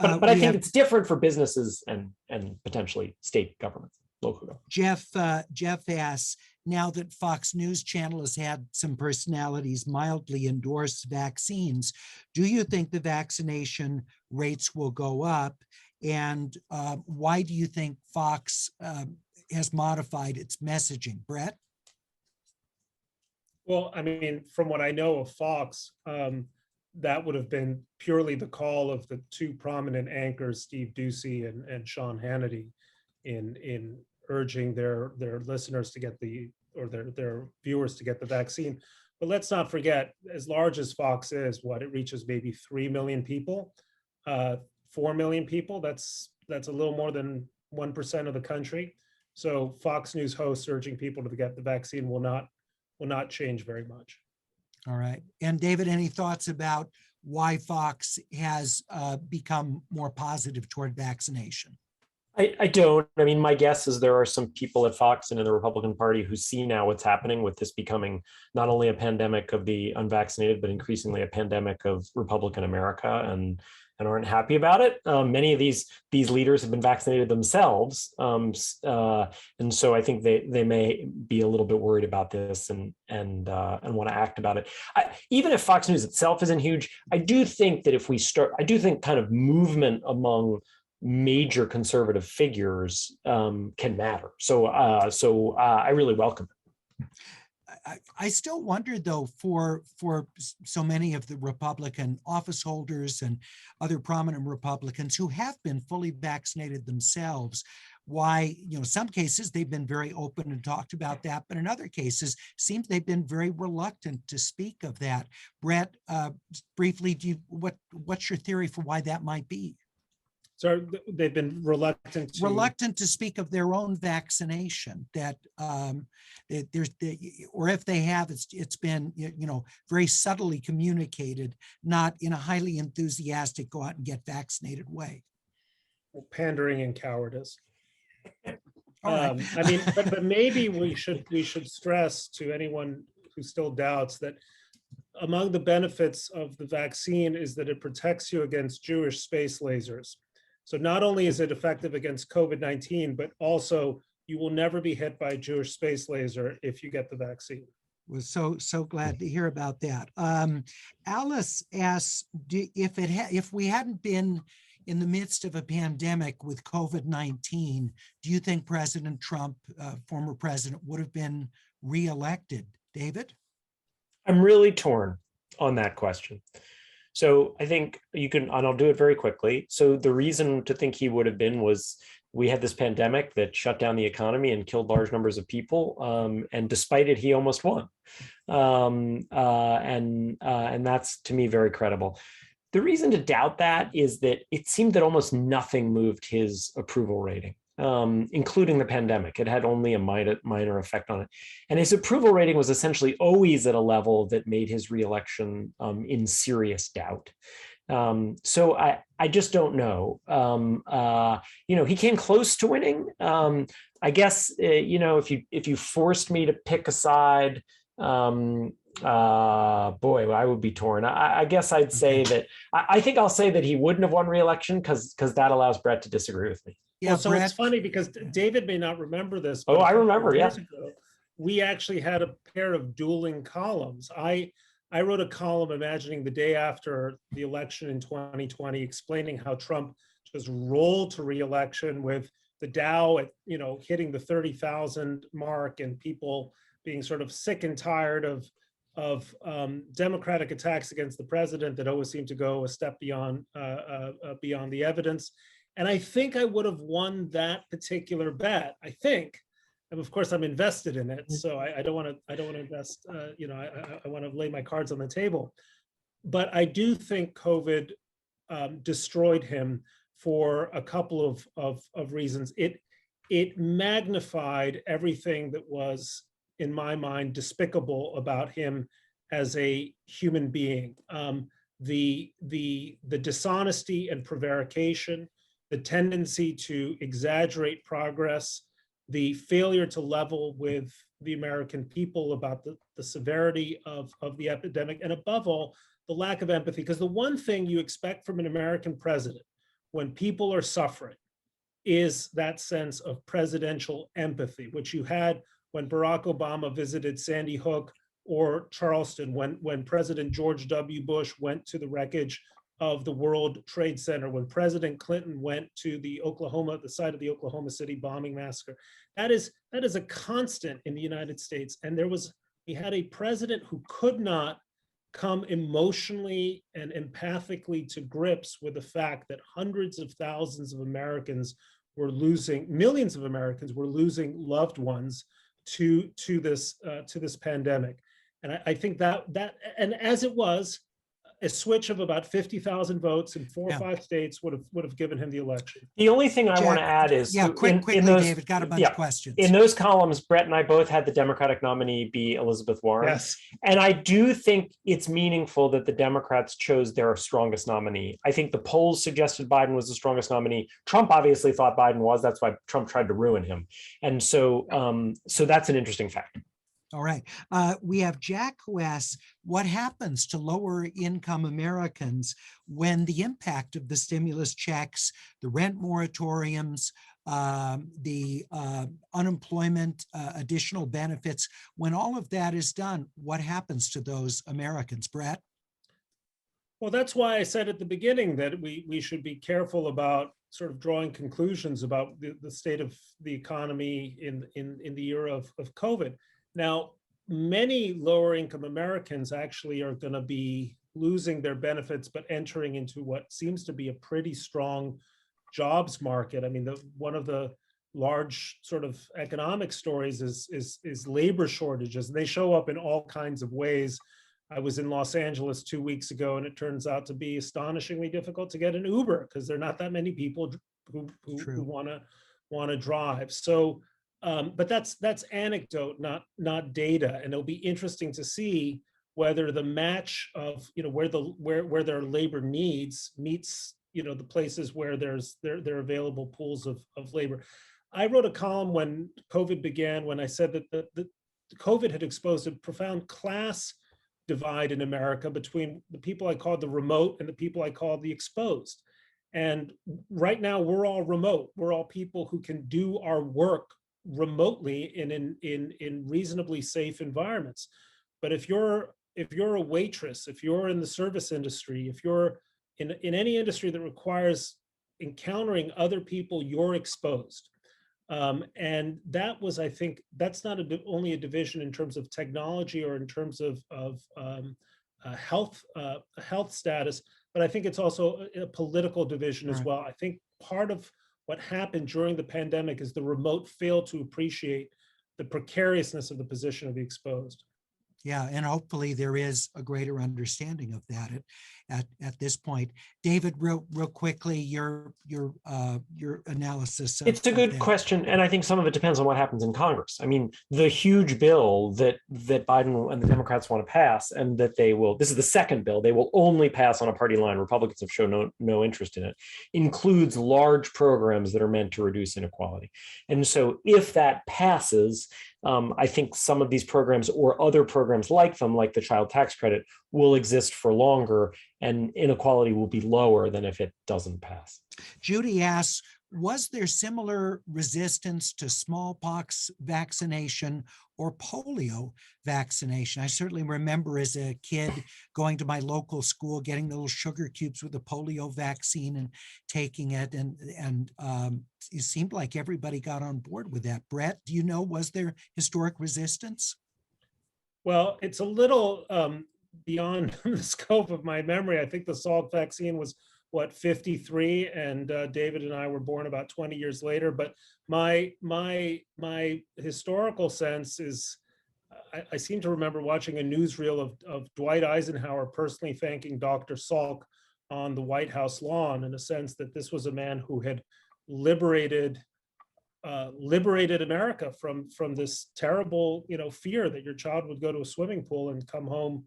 But I think it's different for businesses and potentially state governments, local governments. Jeff asks, now that Fox News Channel has had some personalities mildly endorse vaccines, do you think the vaccination rates will go up? And why do you think Fox has modified its messaging? Bret? Well, I mean, from what I know of Fox, that would have been purely the call of the two prominent anchors, Steve Doocy and Sean Hannity, in urging their listeners to get their viewers to get the vaccine. But let's not forget, as large as Fox is, it reaches maybe 3 million people, 4 million people. That's a little more than 1% of the country. So Fox News hosts urging people to get the vaccine will not change very much. All right. And David, any thoughts about why Fox has become more positive toward vaccination? I don't. I mean, my guess is there are some people at Fox and in the Republican Party who see now what's happening with this becoming not only a pandemic of the unvaccinated, but increasingly a pandemic of Republican America, and aren't happy about it. Many of these leaders have been vaccinated themselves, and so I think they may be a little bit worried about this and want to act about it. Even if Fox News itself isn't huge, I do think that I do think kind of movement among major conservative figures can matter. So I really welcome it. I still wonder, though, for so many of the Republican office holders and other prominent Republicans who have been fully vaccinated themselves, why, some cases they've been very open and talked about that, but in other cases, seems they've been very reluctant to speak of that. Bret, briefly, what's your theory for why that might be? So they've been reluctant to speak of their own vaccination, that or if they have, it's been very subtly communicated, not in a highly enthusiastic go out and get vaccinated way. Pandering and cowardice. Right. I mean, but maybe we should stress to anyone who still doubts that among the benefits of the vaccine is that it protects you against Jewish space lasers. So not only is it effective against COVID-19, but also you will never be hit by a Jewish space laser if you get the vaccine. Was so glad to hear about that. Alice asks, if we hadn't been in the midst of a pandemic with COVID-19, do you think President Trump, former president, would have been reelected? David? I'm really torn on that question. So I think you can, and I'll do it very quickly. So the reason to think he would have been was we had this pandemic that shut down the economy and killed large numbers of people. And despite it, he almost won. And that's, to me, very credible. The reason to doubt that is that it seemed that almost nothing moved his approval rating, including the pandemic. It had only a minor effect on it. And his approval rating was essentially always at a level that made his reelection in serious doubt. So I just don't know. He came close to winning. I guess, if you forced me to pick a side, I would be torn. I guess I'd say that I think I'll say that he wouldn't have won re-election because that allows Bret to disagree with me. Yeah, well, so Bret, it's funny because David may not remember this. Oh, I remember. Yeah, we actually had a pair of dueling columns. I wrote a column imagining the day after the election in 2020, explaining how Trump just rolled to re-election with the Dow at hitting the 30,000 mark and people being sort of sick and tired of Democratic attacks against the president that always seem to go a step beyond the evidence. And I think I would have won that particular bet. I think, and of course I'm invested in it, so I don't want to invest. I want to lay my cards on the table. But I do think COVID destroyed him for a couple of reasons. It magnified everything that was, in my mind, despicable about him as a human being. The dishonesty and prevarication, the tendency to exaggerate progress, the failure to level with the American people about the severity of the epidemic, and above all, the lack of empathy. Because the one thing you expect from an American president when people are suffering is that sense of presidential empathy, which you had when Barack Obama visited Sandy Hook or Charleston, when President George W. Bush went to the wreckage of the World Trade Center, when President Clinton went to the site of the Oklahoma City bombing massacre. That is a constant in the United States. And he had a president who could not come emotionally and empathically to grips with the fact that hundreds of thousands of Americans were losing, millions of Americans were losing loved ones to this pandemic. And I think that and as it was, a switch of about 50,000 votes in 4 or 5 states would have given him the election. The only thing I want to add is, quickly, David, got a bunch of questions. In those columns, Brett and I both had the Democratic nominee be Elizabeth Warren. Yes. And I do think it's meaningful that the Democrats chose their strongest nominee. I think the polls suggested Biden was the strongest nominee. Trump obviously thought Biden was. That's why Trump tried to ruin him. And so that's an interesting fact. All right. We have Jack who asks, what happens to lower income Americans when the impact of the stimulus checks, the rent moratoriums, the unemployment, additional benefits, when all of that is done, what happens to those Americans? Brett? Well, that's why I said at the beginning that we should be careful about sort of drawing conclusions about the state of the economy in the era of COVID. Now, many lower income Americans actually are going to be losing their benefits, but entering into what seems to be a pretty strong jobs market. I mean, one of the large sort of economic stories is labor shortages, and they show up in all kinds of ways. I was in Los Angeles 2 weeks ago, and it turns out to be astonishingly difficult to get an Uber because there are not that many people who want to drive. So. But that's anecdote, not data, and it'll be interesting to see whether the match of where their labor needs meets the places where there are available pools of labor. I wrote a column when COVID began when I said that the COVID had exposed a profound class divide in America between the people I called the remote and the people I called the exposed. And right now we're all remote. We're all people who can do our work remotely in reasonably safe environments. But if you're a waitress, if you're in the service industry, if you're in any industry that requires encountering other people, you're exposed. And that was, I think, that's not only a division in terms of technology or in terms of health status, but I think it's also a political division as well. I think part of what happened during the pandemic is the remote failed to appreciate the precariousness of the position of the exposed. Yeah, and hopefully there is a greater understanding of that at this point. David, real quickly, your analysis. It's a good question, and I think some of it depends on what happens in Congress. I mean, the huge bill that Biden and the Democrats want to pass, and that they will. This is the second bill they will only pass on a party line. Republicans have shown no interest in it. Includes large programs that are meant to reduce inequality, and so if that passes. I think some of these programs or other programs like them, like the child tax credit, will exist for longer and inequality will be lower than if it doesn't pass. Judy asks, was there similar resistance to smallpox vaccination or polio vaccination? I certainly remember as a kid going to my local school, getting the little sugar cubes with the polio vaccine and taking it. And it seemed like everybody got on board with that. Brett, do you know, was there historic resistance? Well, it's a little beyond the scope of my memory. I think the Salk vaccine was what, 53, and David and I were born about 20 years later. But my historical sense is, I seem to remember watching a newsreel of Dwight Eisenhower personally thanking Dr. Salk on the White House lawn, in a sense that this was a man who had liberated America from this terrible, fear that your child would go to a swimming pool and come home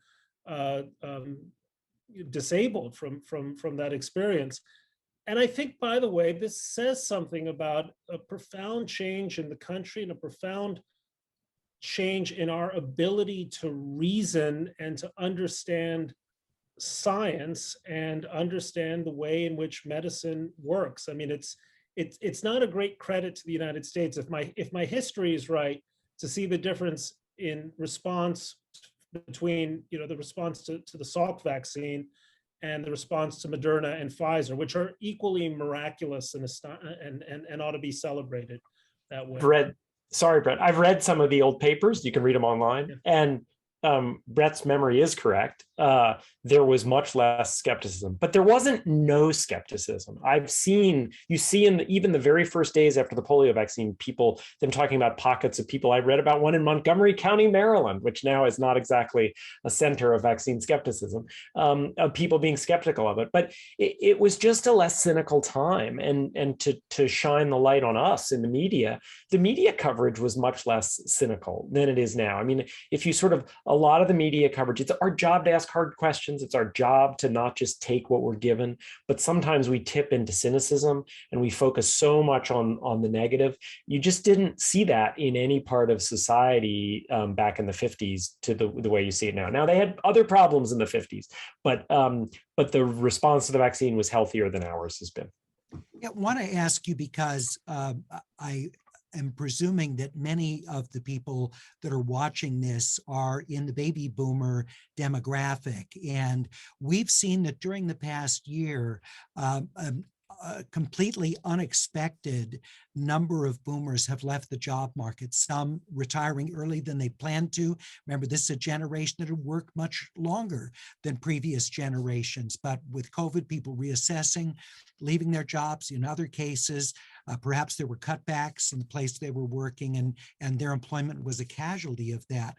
disabled from that experience. And I think, by the way, this says something about a profound change in the country and a profound change in our ability to reason and to understand science and understand the way in which medicine works. I mean, it's not a great credit to the United States, if my history is right, to see the difference in response between the response to the Salk vaccine and the response to Moderna and Pfizer, which are equally miraculous and ought to be celebrated that way. Brett, I've read some of the old papers. You can read them online. Yeah. And Brett's memory is correct. There was much less skepticism, but there wasn't no skepticism. You see in even the very first days after the polio vaccine, them talking about pockets of people. I read about one in Montgomery County, Maryland, which now is not exactly a center of vaccine skepticism, of people being skeptical of it. But it was just a less cynical time. And to shine the light on us in the media coverage was much less cynical than it is now. I mean, if you a lot of the media coverage, it's our job to ask hard questions. It's our job to not just take what we're given, but sometimes we tip into cynicism and we focus so much on the negative. You just didn't see that in any part of society back in the 50s to the way you see it now. Now, they had other problems in the 50s, but the response to the vaccine was healthier than ours has been. I want to ask you because I am presuming that many of the people that are watching this are in the baby boomer demographic. And we've seen that during the past year, a completely unexpected number of boomers have left the job market, some retiring early than they planned to. Remember, this is a generation that had worked much longer than previous generations, but with COVID, people reassessing, leaving their jobs. In other cases, perhaps there were cutbacks in the place they were working, and their employment was a casualty of that.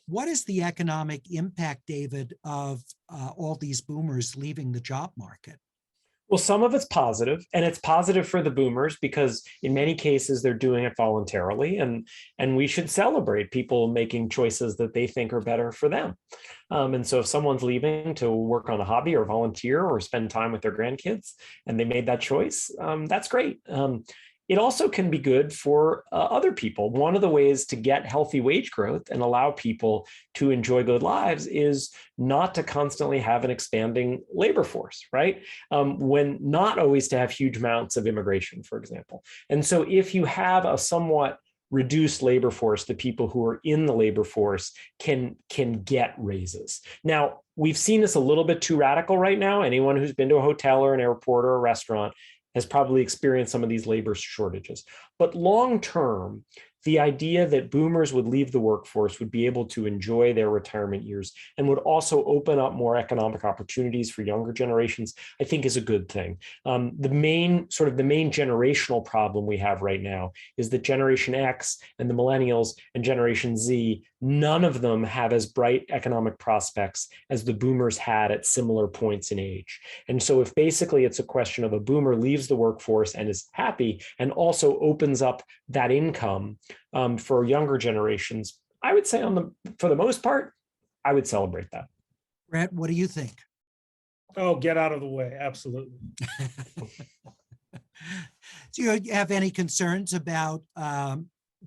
What is the economic impact, David, of all these boomers leaving the job market? Well, some of it's positive, and it's positive for the boomers because in many cases they're doing it voluntarily, and we should celebrate people making choices that they think are better for them. And so if someone's leaving to work on a hobby or volunteer or spend time with their grandkids and they made that choice, that's great. It also can be good for other people. One of the ways to get healthy wage growth and allow people to enjoy good lives is not to constantly have an expanding labor force, right? When not always to have huge amounts of immigration, for example. And so if you have a somewhat reduced labor force, the people who are in the labor force can get raises. Now, we've seen this a little bit too radical right now. Anyone who's been to a hotel or an airport or a restaurant has probably experienced some of these labor shortages. But long term, the idea that boomers would leave the workforce, would be able to enjoy their retirement years, and would also open up more economic opportunities for younger generations, I think is a good thing. The main generational problem we have right now is that Generation X and the millennials and Generation Z, none of them have as bright economic prospects as the boomers had at similar points in age. And so if basically it's a question of a boomer leaves the workforce and is happy and also opens up that income for younger generations, I would say for the most part, I would celebrate that. Brett, what do you think? Oh, get out of the way. Absolutely. Do you have any concerns about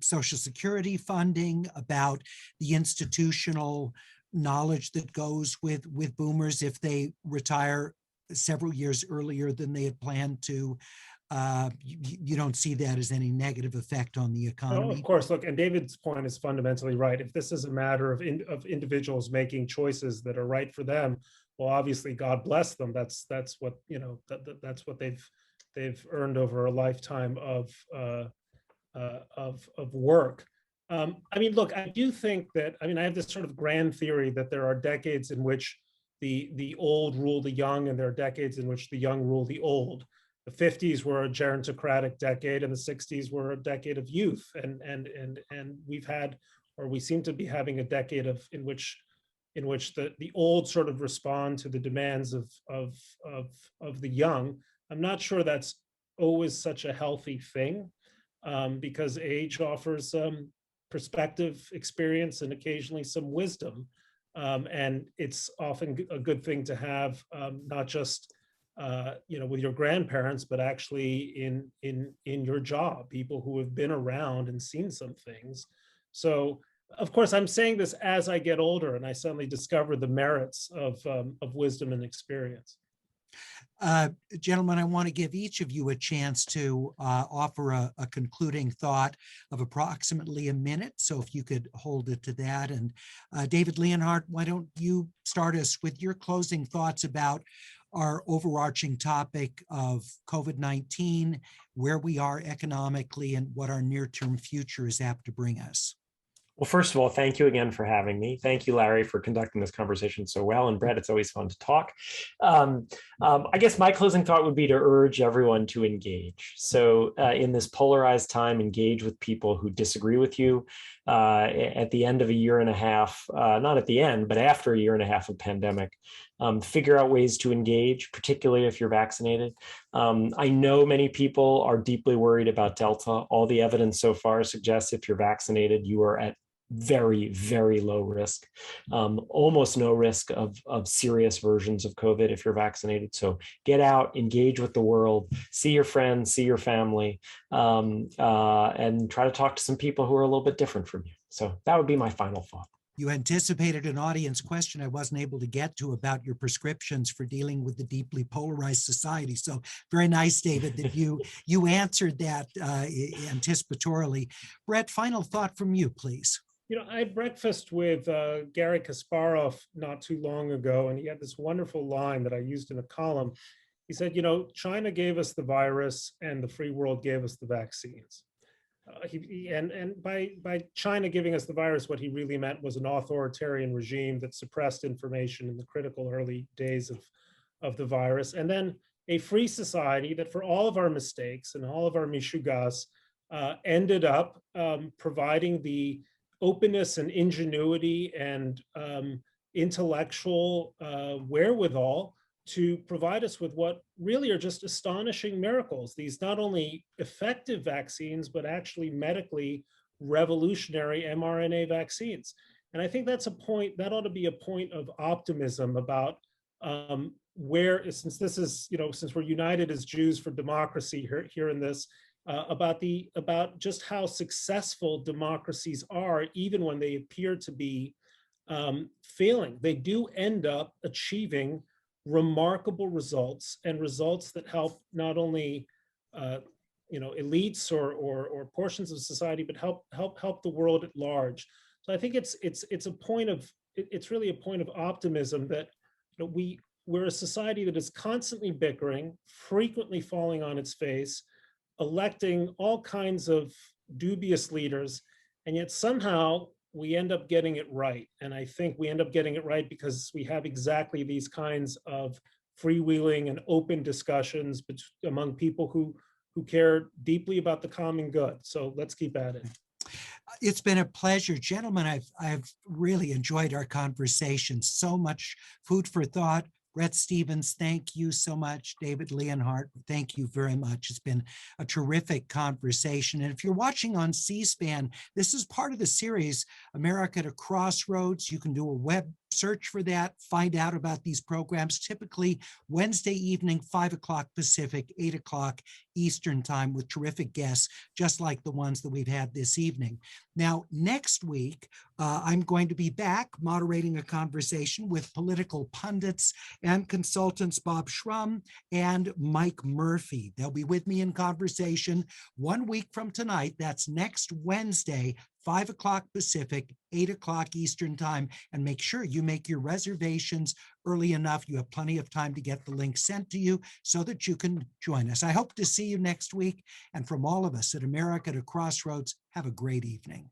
Social Security funding, about the institutional knowledge that goes with boomers if they retire several years earlier than they had planned to? You don't see that as any negative effect on the economy? Oh, of course. Look, and David's point is fundamentally right. If this is a matter of individuals making choices that are right for them, well, obviously, God bless them. That's what that's what they've earned over a lifetime of work. I mean, look, I do think that, I have this sort of grand theory that there are decades in which the old rule the young, and there are decades in which the young rule the old. The 50s were a gerontocratic decade, and the 60s were a decade of youth. And we've had, or we seem to be having, a decade in which the old sort of respond to the demands of the young. I'm not sure that's always such a healthy thing, because age offers perspective, experience, and occasionally some wisdom. And it's often a good thing to have, not just with your grandparents, but actually in your job, people who have been around and seen some things. So, of course, I'm saying this as I get older, and I suddenly discover the merits of wisdom and experience. Gentlemen, I want to give each of you a chance to offer a concluding thought of approximately a minute. So if you could hold it to that. And David Leonhardt, why don't you start us with your closing thoughts about our overarching topic of COVID-19, where we are economically, and what our near-term future is apt to bring us. Well, first of all, thank you again for having me. Thank you, Larry, for conducting this conversation so well. And Bret, it's always fun to talk. I guess my closing thought would be to urge everyone to engage. So in this polarized time, engage with people who disagree with you. At the end of a year and a half, not at the end, but after a year and a half of pandemic, figure out ways to engage, particularly if you're vaccinated. I know many people are deeply worried about Delta. All the evidence so far suggests if you're vaccinated, you are at very, very low risk, almost no risk of serious versions of COVID if you're vaccinated. So get out, engage with the world, see your friends, see your family, and try to talk to some people who are a little bit different from you. So that would be my final thought. You anticipated an audience question I wasn't able to get to about your prescriptions for dealing with the deeply polarized society. So very nice, David, that you answered that anticipatorily. Bret, final thought from you, please. I had breakfast with Gary Kasparov not too long ago, and he had this wonderful line that I used in a column. He said, China gave us the virus and the free world gave us the vaccines. And by China giving us the virus, what he really meant was an authoritarian regime that suppressed information in the critical early days of the virus. And then a free society that, for all of our mistakes and all of our mishugas, ended up providing the openness and ingenuity and intellectual wherewithal to provide us with what really are just astonishing miracles. These not only effective vaccines, but actually medically revolutionary mRNA vaccines. And I think that's a point, that ought to be a point of optimism about where, since this is, since we're united as Jews for democracy here in this, about just how successful democracies are, even when they appear to be failing. They do end up achieving remarkable results, and results that help not only elites or portions of society, but help the world at large. So I think it's really a point of optimism that we're a society that is constantly bickering, frequently falling on its face, electing all kinds of dubious leaders, and yet somehow we end up getting it right. And I think we end up getting it right because we have exactly these kinds of freewheeling and open discussions among people who care deeply about the common good. So let's keep at it. It's been a pleasure, gentlemen. I've really enjoyed our conversation. So much food for thought. Bret Stephens, thank you so much. David Leonhardt, thank you very much. It's been a terrific conversation. And if you're watching on C-SPAN, this is part of the series, America at a Crossroads. You can do a web search for that, find out about these programs, typically Wednesday evening, 5 o'clock Pacific, 8 o'clock Eastern time, with terrific guests, just like the ones that we've had this evening. Now, next week, I'm going to be back moderating a conversation with political pundits and consultants Bob Shrum and Mike Murphy. They'll be with me in conversation 1 week from tonight. That's next Wednesday, 5 o'clock Pacific, 8 o'clock Eastern time. And make sure you make your reservations early enough. You have plenty of time to get the link sent to you so that you can join us. I hope to see you next week. And from all of us at America at a Crossroads, have a great evening.